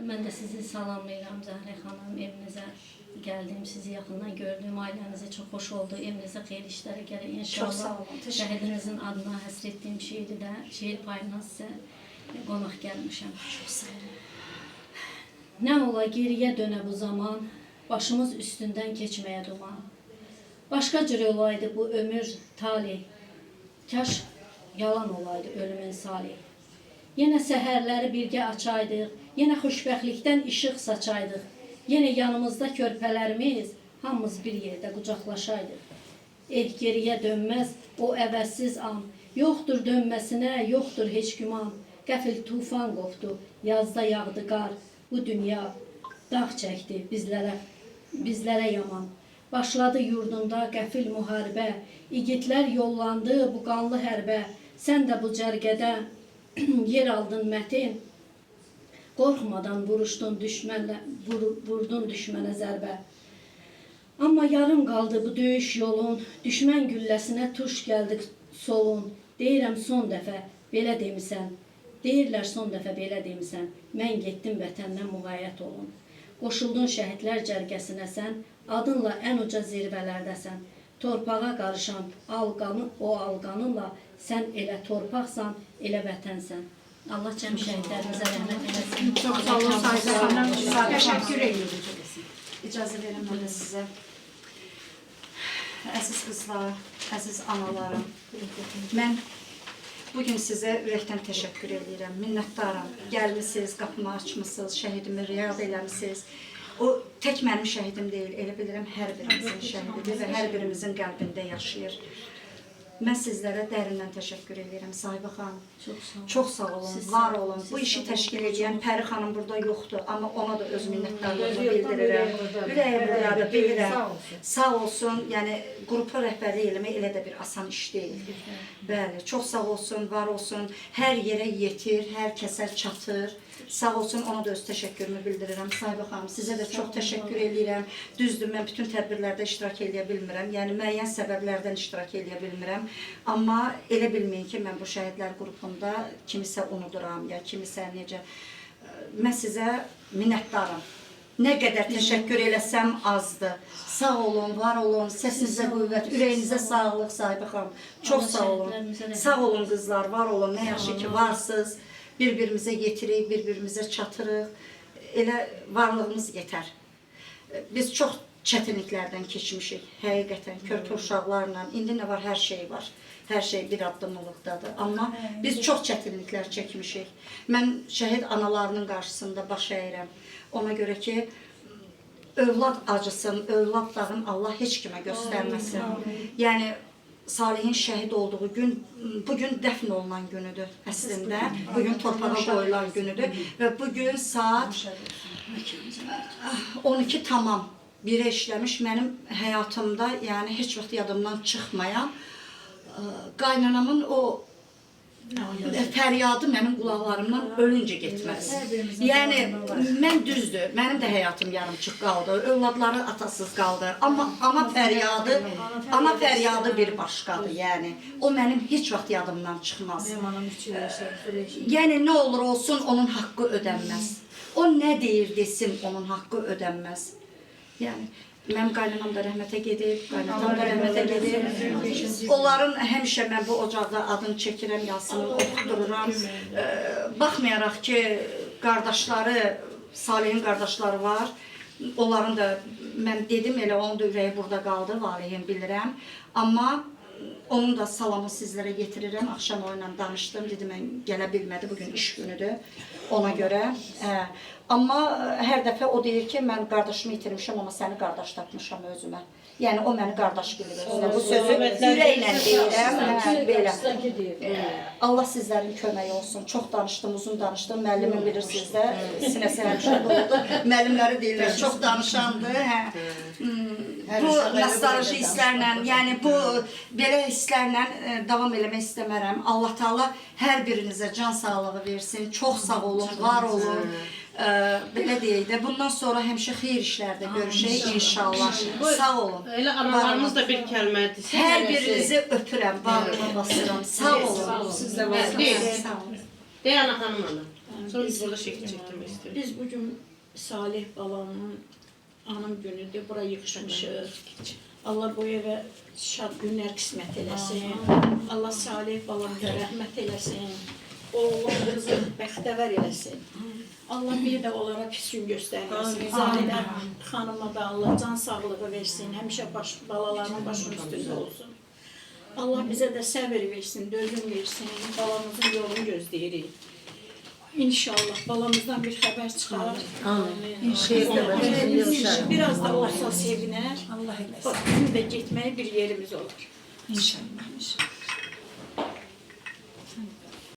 Ben de sizi salamlayıram Zahra xanım, evinizə gəldim, sizi yaxından gördüm, ailənizi çox xoş oldu, evinizə xeyirli işlərə gələk inşallah. Çox sağ olun, təşəkkür Şəhidinizin adına həsr etdiyim şeiri də, şeir payına sizə qonaq gəlmişəm. Çox sağ olun. Nə ola geriyə dönə bu zaman, başımız üstündən keçməyə duman. Başqa cür olaydı bu ömür talih, kaş yalan olaydı ölümün salih. Yenə səhərləri birgə açaydıq, yenə xoşbəxtlikdən işıq saçaydıq. Yenə yanımızda körpələrimiz, hamımız bir yerdə qucaqlaşaydıq. Geriyə dönməz o əvəzsiz an, yoxdur dönməsinə, yoxdur heç güman. Qəfil tufan qopdu, yazda yağdı qar, bu dünya dağ çəkdi bizlərə yaman. Başladı yurdunda qəfil müharibə, igidlər yollandı bu qanlı hərbə. Sən də bu cərgədə yer aldın mətin, qorxmadan vurdun düşmənə zərbə. Amma yarım qaldı bu döyüş yolun, düşmən gülləsinə tuş gəldik solun. Deyirəm son dəfə belə demisən, deyirlər son dəfə belə demisən, mən getdim vətəndən müğayyət olun. Qoşuldun şəhidlər cərgəsinə sən, adınla ən uca zirvələrdəsən. Torpağa qarışan o alqanınla sən elə torpaqsan, elə vətənsən. Allah cəm şəhidlərimizə rəhmət eləsin. Çox sağ olun, saygılarımla təşəkkür edirik. İcazə verin mən də sizə. Əziz qızlar, əziz analarım, mən bugün sizə ürəkdən təşəkkür edirəm, minnətdaram. Gəlmisiniz, qapımı açmışsınız, şəhidimi riyad eləmişsiniz. O tək mənim şəhidim deyil, elə bilirəm hər birimizin şəhididir və hər birimizin qəlbində yaşayır. Mən sizlərə dərindən təşəkkür edirəm, Sahibə xanım. Çox sağ olun, var olun. Bu işi təşkil edən Pəri xanım burada yoxdur, amma ona da öz minnətdarlığımı bildirirəm. Ürəyimdə bilirəm. Sağ olsun, yəni qrupa rəhbərlik eləmək elə də bir asan iş deyil. Bəli, çox sağ olsun, var olsun. Hər yerə yetir, hər kəsə çatır. Sağ olsun, ona da öz təşəkkürümü bildirirəm. Sahibə xanım, sizə də çox təşəkkür edirəm. Düzdür, mən bütün tədbirlərdə iştirak edə bilmirəm. Yəni, müəyyən səbəblərdən iştirak edə bilmirəm. Amma elə bilməyin ki, mən bu şəhidlər qrupunda kimisə unuduram, ya kimisə necə. Mən sizə minnətdaram. Nə qədər təşəkkür eləsəm azdır. Sağ olun, var olun, səsinizə qüvvət, ürəyinizə sağlıq, Sahibə xanım. Çox sağ olun. Sağ olun qızlar, var olun, nə yaxşı ki varsınız. Bir-birimizə yetirik, bir-birimizə çatırıq. Elə varlığımız yetər. Biz çox çətinliklərdən keçmişik, həqiqətən, körpə uşaqlarla. İndi nə var, hər şey var. Hər şey bir addımlıqdadır. Amma biz çox çətinliklər çəkmişik. Mən şəhid analarının qarşısında baş əyirəm. Ona görə ki, övlad acısın, övlad dağın Allah heç kimə göstərməsin. Yəni, Salihin şəhid olduğu gün, bugün dəfn olunan günüdür əslində. Bugün torpağa qoyulan günüdür və bugün saat 12 tamam 1-ə işləmiş mənim həyatımda, yəni heç vaxt yadımdan çıxmayan qaynanamın o fəryadı mənim qulaqlarımdan ölüncə getməz. Yəni, mən düzdür, mənim də həyatım yarımçıq qaldı, övladları atasız qaldı. Amma ana fəryadı bir başqadır, yəni. O mənim heç vaxt yadımdan çıxmaz. Yəni, nə olur olsun, onun haqqı ödənməz. O nə deyir desin, onun haqqı ödənməz. Yəni, mənim qaynanam da rəhmətə gedib, qaynatam da rəhmətə gedib. Onların həmişə mən bu ocaqda adını çəkirəm, yazısını oxudururam. Baxmayaraq ki, qardaşları, Salihin qardaşları var. Onların da, mən dedim elə, onun da ürəyi burada qaldı, valihim bilirəm. Amma onun da salamı sizlərə yetirirəm. Axşam o ilə danışdım, dedim, mən gələ bilmədi, bugün iş günüdür ona görə. Amma hər dəfə o deyir ki, mən qardaşımı itirmişəm, amma səni qardaş tapmışam özümə. Yəni, o məni qardaş bilir özünə. Bu sözü ürəklə deyirəm. Allah sizlərin köməyi olsun. Çox danışdım, uzun danışdım. Müəllimin bilirsiniz də, sinəsi həmişə doldu. Müəllimləri deyirlər, çox danışandır. Bu nostalji hisslərlə, yəni bu belə hisslərlə davam eləmək istəmərəm. Allah Taala hər birinizə can sağlığı versin. Çox sağ olun, var olun. Belə deyək də, bundan sonra həmişə xeyir işlərdə görüşək inşallah. Sağ olun. Elə analarımız da bir kəlmədir. Hər birinizi öpürəm, bağrıma basıram. Sağ olun. Siz də var. Deyil. Deyil ana xanım ana. Sonra biz burada şəkil çəkdirmək istəyirik. Biz bugün Salih balamın anım günüdür. Bura yığışmışıq. Allah bu evə şad günlər qismət eləsin. Allah Salih balamıza rəhmət eləsin. Oğlum qızı bəxtəvər eləsin. Allah bir də onlara pis gün göstərməsin. Zahidə xanıma da Allah can sağlığı versin. Həmişə balalarının başının üstündə olsun. Allah bizə də səbir versin, dözüm versin. Balamızın yolunu gözləyirik. İnşallah balamızdan bir xəbər çıxar. İnşallah. Biraz da olsa sevinər. Allah eləsin. Bizim də getməyə bir yerimiz olar. İnşallah.